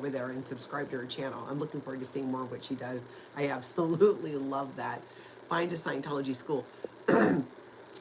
over there and subscribe to her channel. I'm looking forward to seeing more of what she does. I absolutely love that. Find a Scientology school.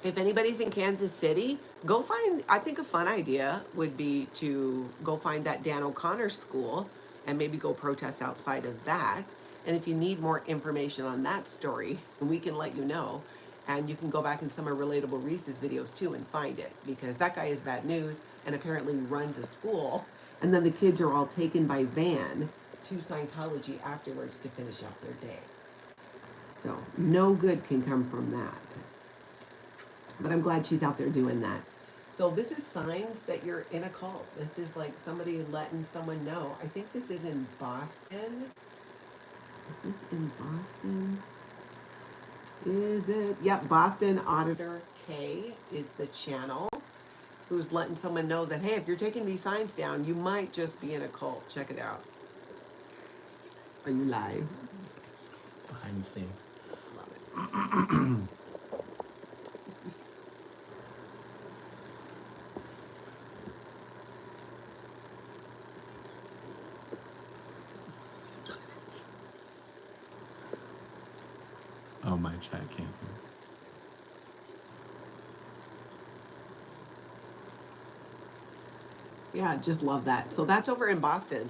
If anybody's in Kansas City, go find, I think a fun idea would be to go find that Dan O'Connor school and maybe go protest outside of that. And if you need more information on that story, we can let you know. And you can go back in some of Relatable Reese's videos too and find it, because that guy is bad news and apparently runs a school. And then the kids are all taken by van to Scientology afterwards to finish up their day. So no good can come from that. But I'm glad she's out there doing that. So this is signs that you're in a cult. This is like somebody letting someone know. I think this is in Boston. Is this in Boston? Is it? Yep, Boston Auditor K is the channel who's letting someone know that, hey, if you're taking these signs down, you might just be in a cult. Check it out. Are you live? Behind the scenes. Love it. Oh, my chat can't hear. Yeah, just love that. So that's over in Boston.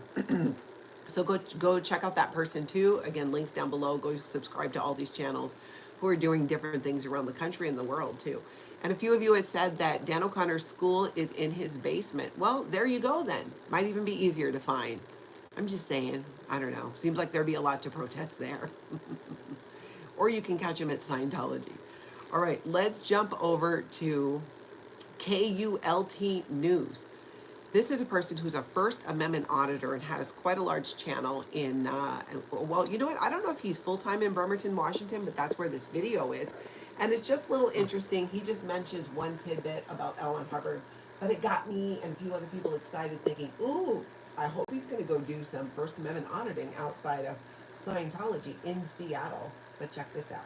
So go check out that person too. Again, links down below. Go subscribe to all these channels who are doing different things around the country and the world too. And a few of you have said that Dan O'Connor's school is in his basement. Well, there you go then. Might even be easier to find. I'm just saying. I don't know. Seems like there'd be a lot to protest there. Or you can catch him at Scientology. All right, let's jump over to KULT News. This is a person who's a First Amendment auditor and has quite a large channel in, well, you know what? I don't know if he's full-time in Bremerton, Washington, but that's where this video is. And it's just a little interesting. He just mentions one tidbit about L. Ron Hubbard, but it got me and a few other people excited thinking, ooh, I hope he's going to go do some First Amendment auditing outside of Scientology in Seattle. But check this out.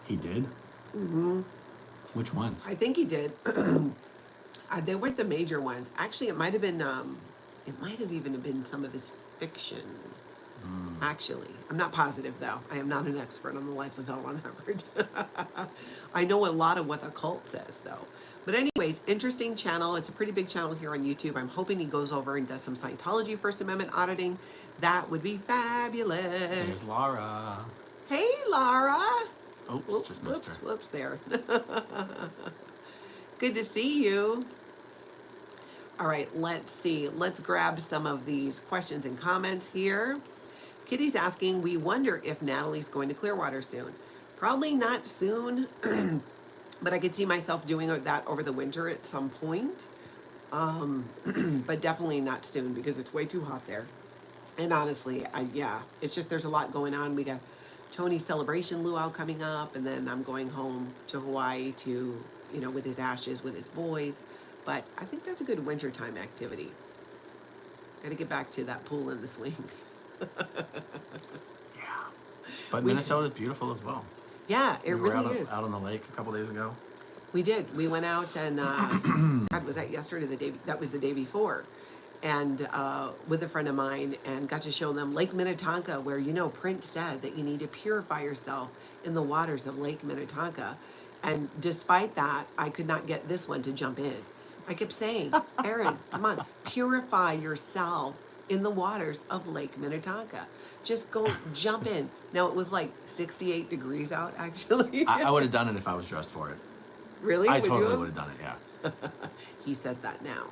He did? Mm-hmm. Which ones? I think he did. They weren't the major ones. Actually, it might have been, it might have even been some of his fiction. Actually, I'm not positive though. I am not an expert on the life of L. Ron Hubbard. I know a lot of what the cult says though. But anyways, interesting channel. It's a pretty big channel here on YouTube. I'm hoping he goes over and does some Scientology First Amendment auditing. That would be fabulous. There's Laura. Hey, Laura. Oops, just missed her. Whoops there. Good to see you. All right, let's see. Let's grab some of these questions and comments here. Kitty's asking, we wonder if Natalie's going to Clearwater soon. Probably not soon, but I could see myself doing that over the winter at some point. But definitely not soon because it's way too hot there. And honestly, yeah, it's just there's a lot going on. We got Tony's celebration luau coming up, and then I'm going home to Hawaii to, you know, with his ashes, with his boys. But I think that's a good wintertime activity. Got to get back to that pool and the swings. Yeah. But Minnesota's beautiful as well. Yeah, it We were really is. out on the lake a couple days ago. We did. We went out and, God, was that yesterday? That was the day before. And with a friend of mine, and got to show them Lake Minnetonka, where, you know, Prince said that you need to purify yourself in the waters of Lake Minnetonka. And despite that, I could not get this one to jump in. I kept saying, Aaron, come on, purify yourself in the waters of Lake Minnetonka. Just go jump in. Now, it was like 68 degrees out, actually. I would have done it if I was dressed for it. Really? I totally would have done it, yeah. He says that now.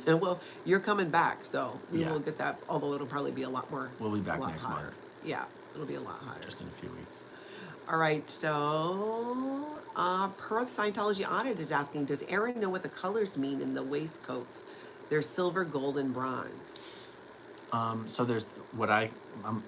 Well, you're coming back, so we Yeah. will get that, although it'll probably be a lot more. We'll be back a lot next hotter. month. Yeah, it'll be a lot hotter. Just in a few weeks. All right, so Pearl Scientology Audit is asking, does Aaron know what the colors mean in the waistcoats? They're silver, gold, and bronze. So there's what I'm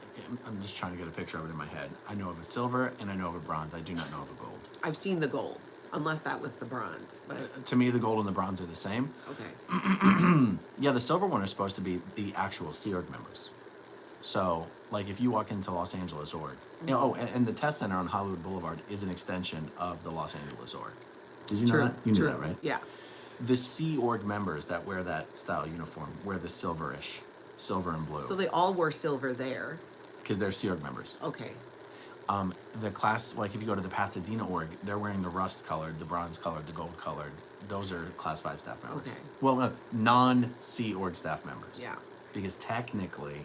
just trying to get a picture of it in my head. I know of a silver and I know of a bronze. I do not know of a gold. I've seen the gold. unless that was the bronze. But To me, the gold and the bronze are the same. okay. Yeah, the silver one is supposed to be the actual Sea Org members. So, like, if you walk into Los Angeles org, and the test center on Hollywood Boulevard is an extension of the Los Angeles org. Did you know True. that? You knew True. that, right? Yeah. The Sea Org members that wear that style uniform wear the silverish, silver and blue, So they all wore silver there. because they're Sea Org members. Okay. The class, like if you go to the Pasadena org, they're wearing the rust colored, the bronze colored, the gold colored. Those are class 5 staff members. Okay. Well, non-Sea Org staff members. Yeah. Because technically,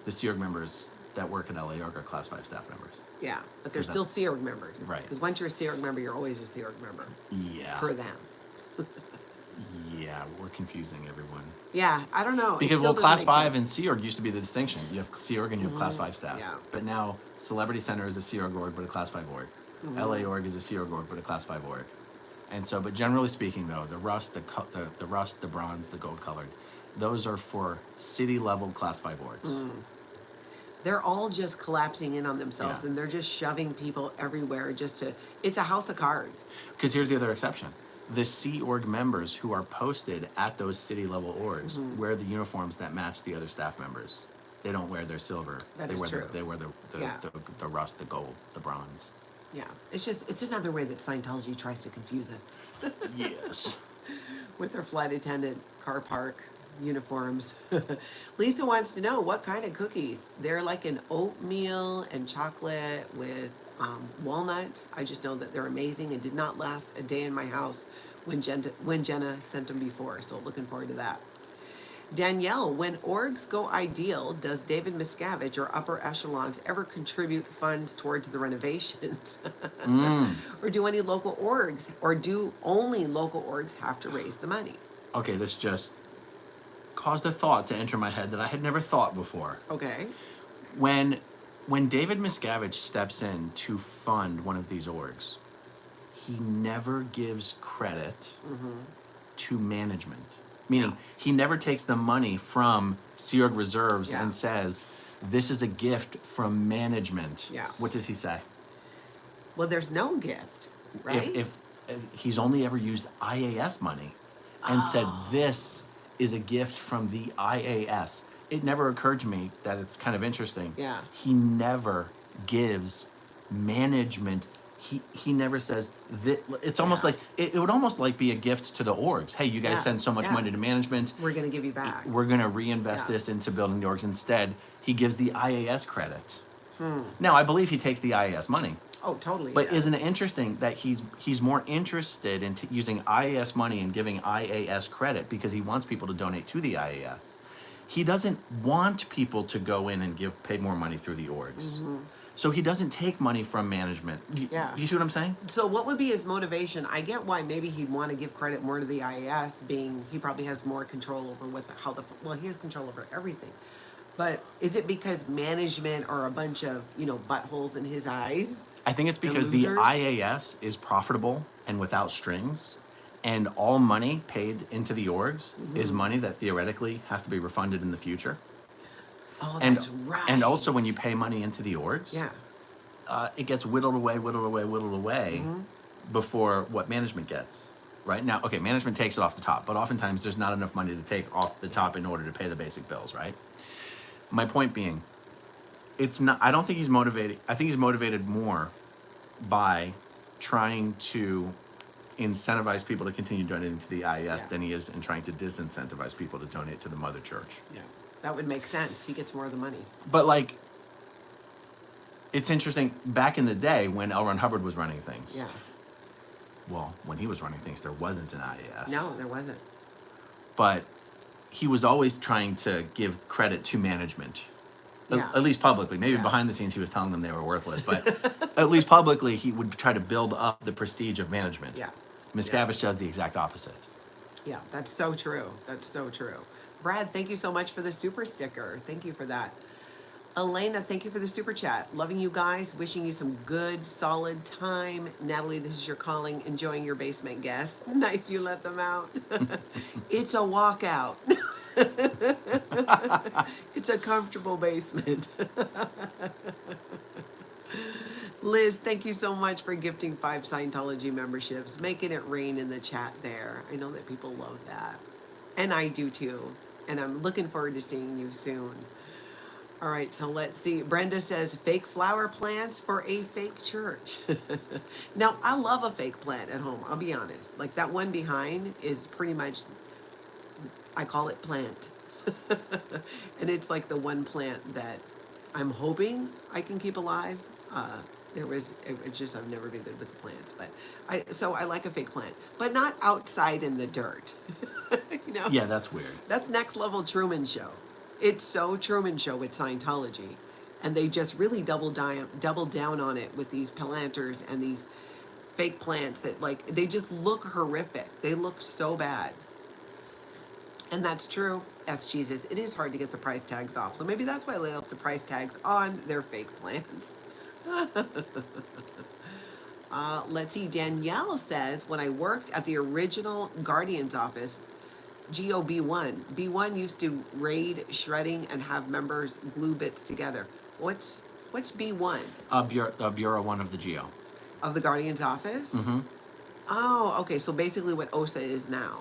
the Sea Org members that work at LA Org are class 5 staff members. Yeah, but they're 'Cause still that's- Sea Org members. Right. Because once you're a Sea Org member, you're always a Sea Org member. Yeah. Per them. Yeah, we're confusing everyone. Yeah, I don't know. It Because, still well, class doesn't make 5 sense. and Sea Org used to be the distinction. You have Sea Org and you have class 5 staff. Yeah. But now, Celebrity Center is a Sea Org org, but a class 5 org. LA Org is a Sea Org org, but a class 5 org. And so, but generally speaking, though, the rust, the rust, the bronze, the gold colored, those are for city level class 5 orgs. They're all just collapsing in on themselves, Yeah. and they're just shoving people everywhere just to. It's a house of cards. Because here's the other exception. The Sea Org members who are posted at those city level orgs wear the uniforms that match the other staff members. They don't wear their silver. That they is wear true. They wear Yeah. the rust, the gold, the bronze. Yeah, it's another way that Scientology tries to confuse us Yes. with their flight attendant, car park uniforms. Lisa wants to know what kind of cookies. They're like an oatmeal and chocolate with walnuts. I just know that they're amazing and did not last a day in my house when Jenna sent them before. So looking forward to that. Danielle, when orgs go ideal, does David Miscavige or upper echelons ever contribute funds towards the renovations? Or do any local orgs, or do only local orgs have to raise the money? Okay, this just caused a thought to enter my head that I had never thought before. Okay. When David Miscavige steps in to fund one of these orgs, he never gives credit to management. Meaning, he never takes the money from Sea Org reserves Yeah. and says, "This is a gift from management." Yeah. What does he say? Well, there's no gift, right? If he's only ever used IAS money and said, "This is a gift from the IAS," it never occurred to me that it's kind of interesting. Yeah. He never gives management. He never says that. It's almost Yeah. like it would almost like be a gift to the orgs. Hey, you guys Yeah, send so much yeah. money to management. We're going to give you back. We're gonna reinvest Yeah. this into building the orgs. Instead, he gives the IAS credit. Now, I believe he takes the IAS money. Oh, totally. But yeah. isn't it interesting that he's more interested in using IAS money and giving IAS credit because he wants people to donate to the IAS. He doesn't want people to go in and pay more money through the orgs. So he doesn't take money from management. Yeah. You see what I'm saying? So what would be his motivation? I get why maybe he'd want to give credit more to the IAS, being he probably has more control over he has control over everything. But is it because management are a bunch of, buttholes in his eyes? I think it's because the losers? IAS is profitable and without strings, and all money paid into the orgs is money that theoretically has to be refunded in the future. Oh, And that's right. and also when you pay money into the orgs, Yeah. it gets whittled away before what management gets. Right now, okay, management takes it off the top, but oftentimes there's not enough money to take off the top in order to pay the basic bills, right? My point being, it's not. I don't think he's motivated. I think he's motivated more by trying to incentivize people to continue donating to the IES Yeah. than he is in trying to disincentivize people to donate to the mother church. Yeah. That would make sense. He gets more of the money. But like, it's interesting. Back in the day when L. Ron Hubbard was running things, Yeah. well, when he was running things, there wasn't an IES. No, there wasn't. But he was always trying to give credit to management. Yeah. At least publicly. Maybe Yeah. behind the scenes he was telling them they were worthless, but at least publicly he would try to build up the prestige of management. Yeah. Miscavige does the exact opposite. Yeah, that's so true. That's so true. Brad, thank you so much for the super sticker. Thank you for that. Elena, thank you for the super chat. Loving you guys. Wishing you some good, solid time. Natalie, this is your calling. Enjoying your basement guests. Nice you let them out. It's a walkout. It's a comfortable basement. Liz, thank you so much for gifting 5 Scientology memberships, making it rain in the chat there. I know that people love that. And I do too. And I'm looking forward to seeing you soon. All right, so let's see. Brenda says fake flower plants for a fake church. Now, I love a fake plant at home, I'll be honest. Like that one behind is pretty much, I call it plant. And it's like the one plant that I'm hoping I can keep alive. It's just, I've never been good with the plants, but so I like a fake plant, but not outside in the dirt. You know? Yeah, that's weird. That's next level Truman Show. It's so Truman Show with Scientology. And they just really double down on it with these planters and these fake plants that, like, they just look horrific. They look so bad. And that's true. As Jesus, it is hard to get the price tags off. So maybe that's why they left the price tags on their fake plants. Let's see. Danielle says, when I worked at the original Guardian's office, GOB1. B1 used to raid shredding and have members glue bits together. What's B1? Bureau 1 of the GO. Of the Guardian's office? Mm-hmm. Oh, okay. So basically what OSA is now.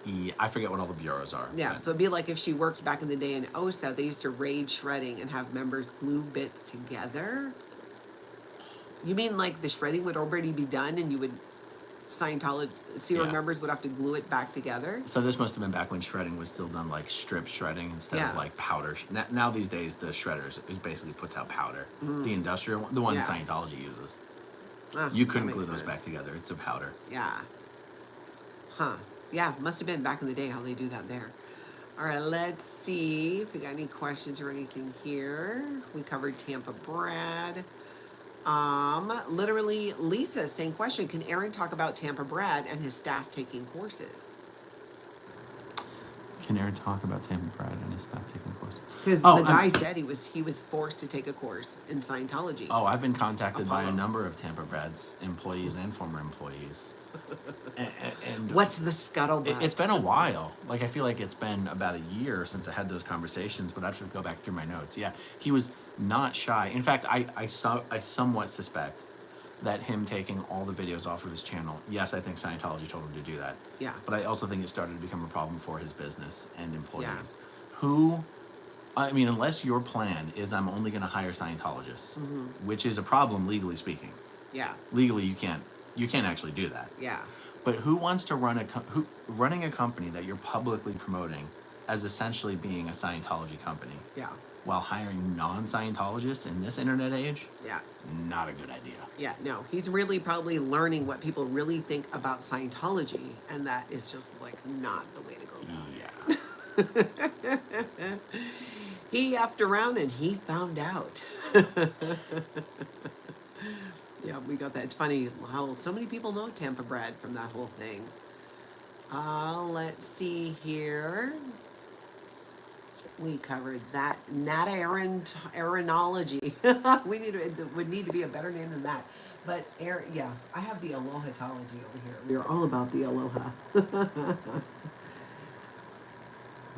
Yeah, I forget what all the bureaus are. Yeah, but... so it'd be like if she worked back in the day in OSA, they used to raid shredding and have members glue bits together? You mean like the shredding would already be done and you would, Scientology, members would have to glue it back together? So this must have been back when shredding was still done like strip shredding instead of like powder. Now these days the shredders is basically puts out powder. The industrial one, the one Scientology uses. You couldn't glue those back together. It's a powder. Yeah. Huh. Yeah, must have been back in the day how they do that there. All right, let's see if we got any questions or anything here. We covered Tampa Brad. Literally, Lisa, same question. Can Aaron talk about Tampa Brad and his staff taking courses? Can Aaron talk about Tampa Brad and his staff taking courses? Because the guy said he was forced to take a course in Scientology. Oh, I've been contacted by a number of Tampa Brad's employees and former employees. And what's the scuttlebutt? It's been a while. Like, I feel like it's been about a year since I had those conversations, but I have to go back through my notes. Yeah, he was not shy. In fact, I somewhat suspect that him taking all the videos off of his channel, yes, I think Scientology told him to do that. Yeah. But I also think it started to become a problem for his business and employees. Yeah. Unless your plan is I'm only going to hire Scientologists, which is a problem legally speaking. Yeah. Legally, you can't actually do that. Yeah. But who wants to running a company that you're publicly promoting as essentially being a Scientology company? Yeah. While hiring non-Scientologists in this internet age? Yeah. Not a good idea. Yeah, no. He's really probably learning what people really think about Scientology, and that is just like not the way to go about it. Yeah. He effed around and he found out. Yeah, we got that. It's funny how so many people know Tampa Brad from that whole thing. Let's see here. We covered that. Aeronology. Would need to be a better name than that. But yeah, I have the Alohatology over here. We're all about the Aloha.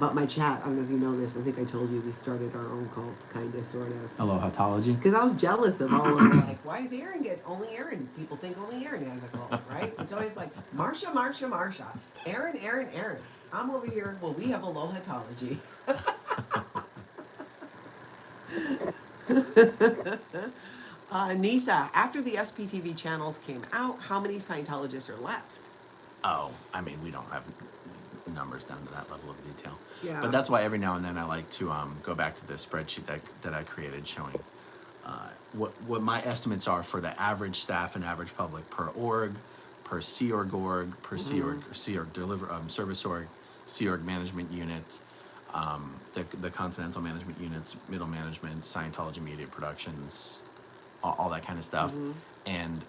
But my chat, I don't know if you know this, I think I told you we started our own cult, kind of, sort of. Alohatology? Because I was jealous of all of them. Like, why is Aaron only Aaron? People think only Aaron has a cult, right? It's always like, Marsha, Marsha, Marsha. Aaron, Aaron, Aaron. I'm over here, well, we have Alohatology. Nisa, after the SPTV channels came out, how many Scientologists are left? Oh, we don't have numbers down to that level of detail. Yeah. But that's why every now and then I like to go back to this spreadsheet that I created showing what my estimates are for the average staff and average public per org, per Sea Org, per Sea Org service org, Sea Org management unit, the continental management units, middle management, Scientology media productions, all that kind of stuff. And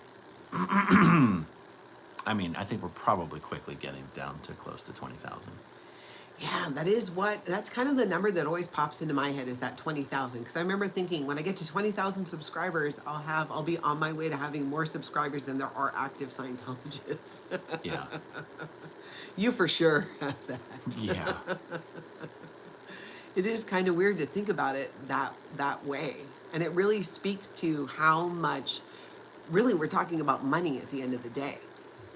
I think we're probably quickly getting down to close to 20,000. Yeah, that's kind of the number that always pops into my head is that 20,000. Because I remember thinking when I get to 20,000 subscribers, I'll be on my way to having more subscribers than there are active Scientologists. Yeah. You for sure have that. Yeah. It is kind of weird to think about it that way. And it really speaks to how much really we're talking about money at the end of the day.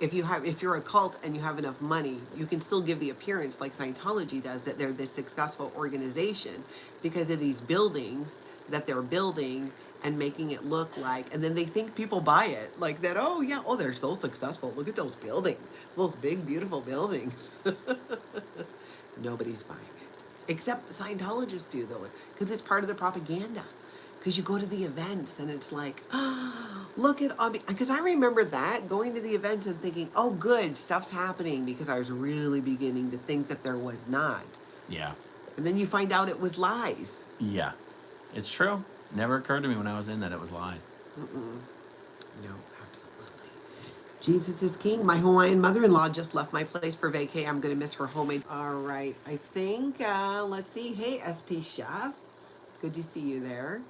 If you're a cult and you have enough money, you can still give the appearance like Scientology does that they're this successful organization because of these buildings that they're building and making it look like, and then they think people buy it like that. Oh yeah, oh they're so successful, look at those buildings, those big beautiful buildings. Nobody's buying it except Scientologists do though, because it's part of the propaganda. Because you go to the events and it's like, oh, look at all, because I remember that going to the events and thinking, oh good, stuff's happening, because I was really beginning to think that there was not. Yeah. And then you find out it was lies. Yeah. It's true. Never occurred to me when I was in that it was lies. No, absolutely. Jesus is king. My Hawaiian mother-in-law just left my place for vacay. I'm going to miss her homemade. All right. I think, let's see. Hey, SP Chef. Good to see you there.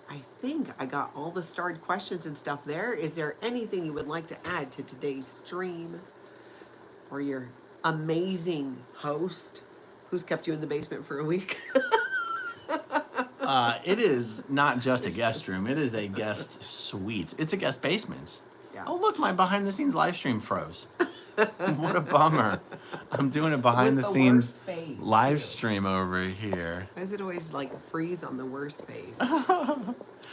I think I got all the starred questions and stuff there. Is there anything you would like to add to today's stream? Or your amazing host who's kept you in the basement for a week? It is not just a guest room. It is a guest suite. It's a guest basement. Yeah. Oh, look, my behind-the-scenes live stream froze. What a bummer. I'm doing a behind-the-scenes live stream over here. Why does it always like freeze on the worst face?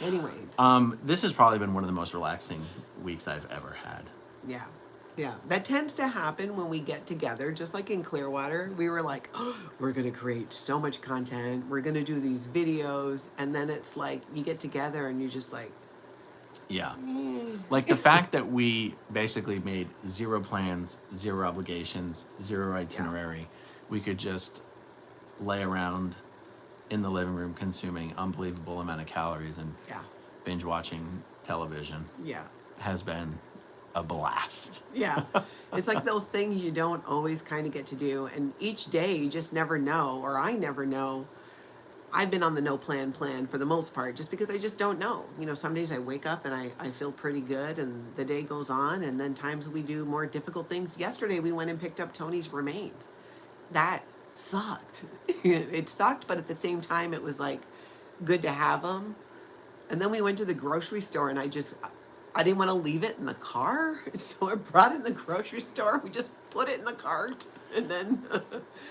Anyways. This has probably been one of the most relaxing weeks I've ever had. Yeah. Yeah. That tends to happen when we get together, just like in Clearwater. We were like, oh, we're going to create so much content. We're going to do these videos. And then it's like you get together and you're just like, yeah. Like the fact that we basically made zero plans, zero obligations, zero itinerary. We could just lay around in the living room consuming unbelievable amount of calories and binge watching television. Yeah. Has been a blast. Yeah. It's like those things you don't always kind of get to do. And each day you just never know, or I never know. I've been on the no plan for the most part, just because I just don't know. You know, some days I wake up and I feel pretty good and the day goes on, and then times we do more difficult things. Yesterday we went and picked up Tony's remains. That sucked. It sucked, but at the same time it was like good to have them. And then we went to the grocery store and I didn't want to leave it in the car. So I brought it in the grocery store. We just put it in the cart and then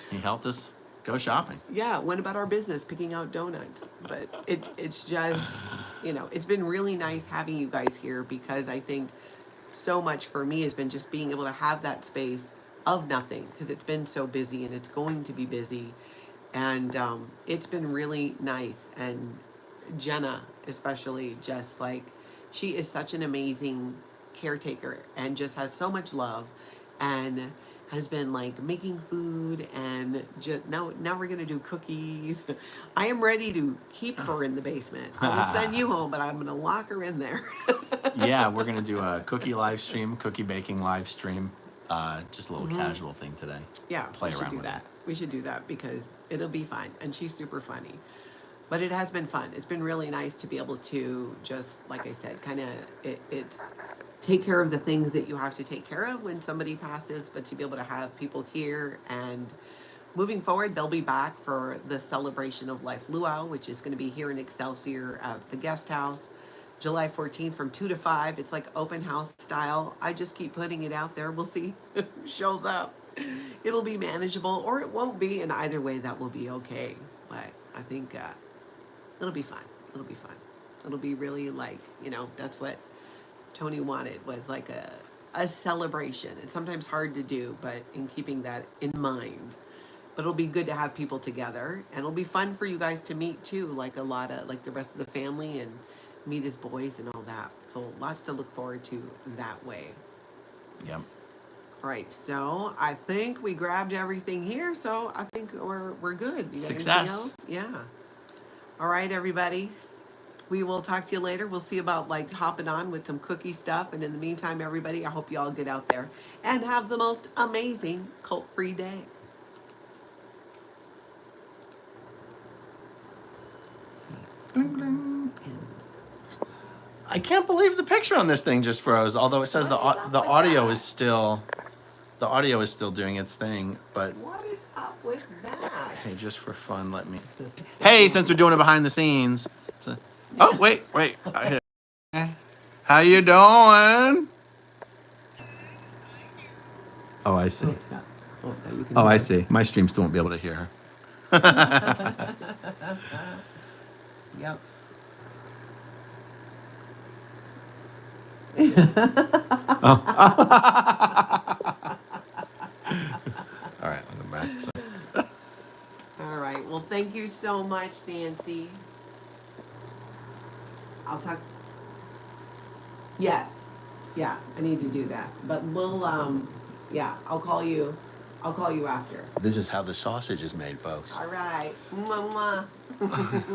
He helped us go shopping. Yeah, went about our business picking out donuts. But it's just, you know, it's been really nice having you guys here, because I think so much for me has been just being able to have that space of nothing, because it's been so busy and it's going to be busy. And it's been really nice. And Jenna especially, just like, she is such an amazing caretaker and just has so much love and has been like making food, and just now we're gonna do cookies. I am ready to keep her in the basement. I will send you home, but I'm gonna lock her in there. Yeah, we're gonna do a cookie live stream, cookie baking live stream. Just a little casual thing today. Yeah, play around with that. We should do that because it'll be fun, and she's super funny. But it has been fun. It's been really nice to be able to just, like I said, kind of it's take care of the things that you have to take care of when somebody passes, but to be able to have people here. And moving forward, they'll be back for the Celebration of Life Luau, which is going to be here in Excelsior at the guest house, July 14th from 2 to 5. It's like open house style. I just keep putting it out there. We'll see who shows up. It'll be manageable or it won't be, and either way that will be okay. But I think it'll be fun. It'll be fun. It'll be really like, you know, that's what Tony wanted, was like a celebration. It's sometimes hard to do, but in keeping that in mind. But it'll be good to have people together, and it'll be fun for you guys to meet too, like a lot of, like the rest of the family, and meet his boys and all that. So lots to look forward to that way. Yep. All right, so I think we grabbed everything here, so I think we're good. You got Success. anything else? Yeah. All right, everybody. We will talk to you later. We'll see about like hopping on with some cookie stuff. And in the meantime, everybody, I hope you all get out there and have the most amazing cult-free day. I can't believe the picture on this thing just froze. Although it says the audio is still doing its thing, but What is up with that? Hey, just for fun, let me. Hey, since we're doing it behind the scenes. Oh, wait. How you doing? Oh, I see. Yeah. Oh, now you can Oh, hear I her. see. My stream still won't be able to hear her. Yep. Oh. All right, I'll go back. So. All right. Well, thank you so much, Nancy. I'll talk. Yes. Yeah, I need to do that. But we'll yeah, I'll call you. I'll call you after. This is how the sausage is made, folks. All right. Mwah, mwah.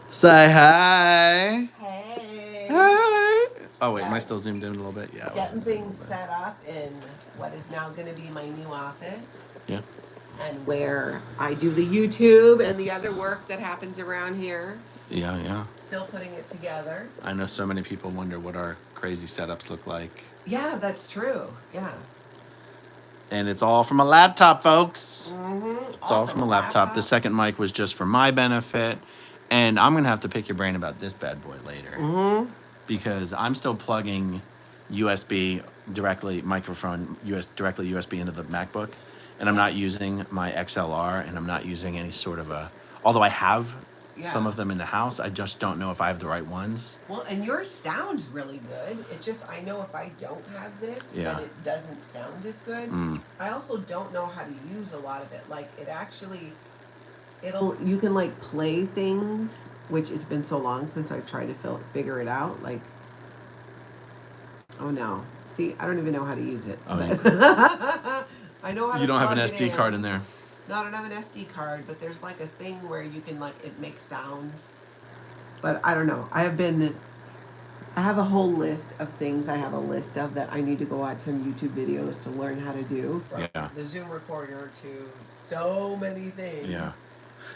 Say hi. Hey. Hi. Oh wait, Yeah. am I still zoomed in a little bit? Yeah. Getting things set up in what is now going to be my new office. Yeah. And where I do the YouTube and the other work that happens around here. Yeah. Still putting it together. I know so many people wonder what our crazy setups look like. Yeah, that's true. Yeah. And it's all from a laptop, folks. Mm-hmm. It's all from a laptop. The second mic was just for my benefit. And I'm going to have to pick your brain about this bad boy later. Mm-hmm. Because I'm still plugging USB directly, directly USB into the MacBook. And I'm not using my XLR, and I'm not using any sort of although I have some of them in the house, I just don't know if I have the right ones. Well, and yours sounds really good. It just, I know if I don't have this, then it doesn't sound as good. I also don't know how to use a lot of it. Like, it actually, you can like play things, which it's been so long since I've tried to figure it out. Like, oh no. See, I don't even know how to use it. Oh, yeah. I know how to You don't have an plug it SD card in there. No, I don't have an SD card, but there's like a thing where you can like, it makes sounds. But I don't know. I have a whole list of things I have a list of that I need to go watch some YouTube videos to learn how to do. From the Zoom recorder to so many things. Yeah.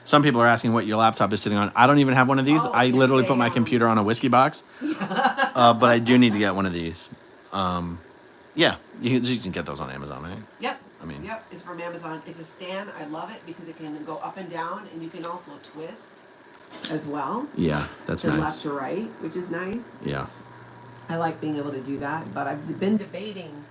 Some people are asking what your laptop is sitting on. I don't even have one of these. I literally put my computer on a whiskey box. But I do need to get one of these. Yeah, you can get those on Amazon, right? Yep. I mean, yep, it's from Amazon. It's a stand. I love it because it can go up and down, and you can also twist as well. Yeah, that's nice. Left to right, which is nice. Yeah. I like being able to do that, but I've been debating.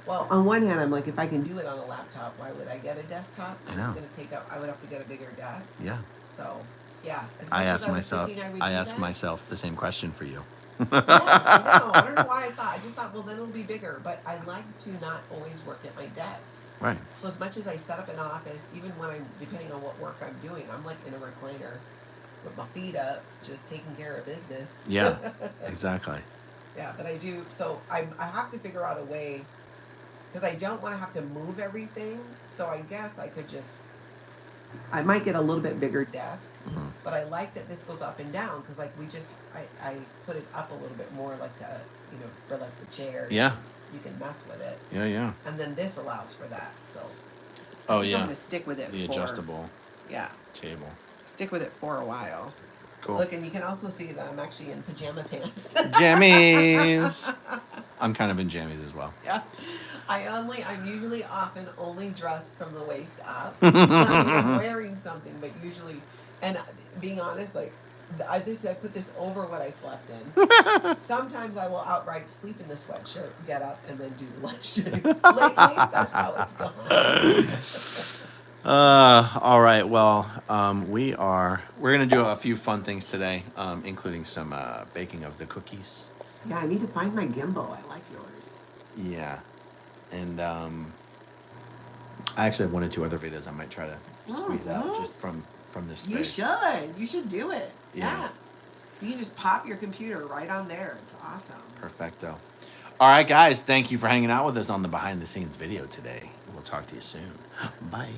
Well, on one hand, I'm like, if I can do it on a laptop, why would I get a desktop? I know. It's going to take up. I would have to get a bigger desk. Yeah. So, yeah. I ask myself the same question for you. Yeah, I know. I don't know why I thought. I just thought, well, then it'll be bigger. But I like to not always work at my desk. Right. So as much as I set up an office, even when depending on what work I'm doing, I'm like in a recliner with my feet up, just taking care of business. Yeah, exactly. Yeah, but I do. So I have to figure out a way, because I don't want to have to move everything. So I guess I could I might get a little bit bigger desk, but I like that this goes up and down, because like I put it up a little bit more, like to, for like the chair. Yeah. You can mess with it. Yeah. And then this allows for that. So. Oh, I'm going to stick with it. The adjustable. Yeah. Table. Stick with it for a while. Cool. Look, and you can also see that I'm actually in pajama pants. Jammies. I'm kind of in jammies as well. Yeah. I'm usually often only dressed from the waist up. I mean, I'm wearing something, but usually, and being honest, like, I put this over what I slept in. Sometimes I will outright sleep in the sweatshirt, get up, and then do the live stream. Lately, that's how it's gone. All right. Well, we're gonna do a few fun things today, including some baking of the cookies. Yeah, I need to find my gimbal. I like yours. Yeah, and I actually have 1 or 2 other videos I might try to squeeze out just from this space. You should do it. Yeah. You can just pop your computer right on there. It's awesome. Perfecto. All right, guys. Thank you for hanging out with us on the behind the scenes video today. We'll talk to you soon. Bye.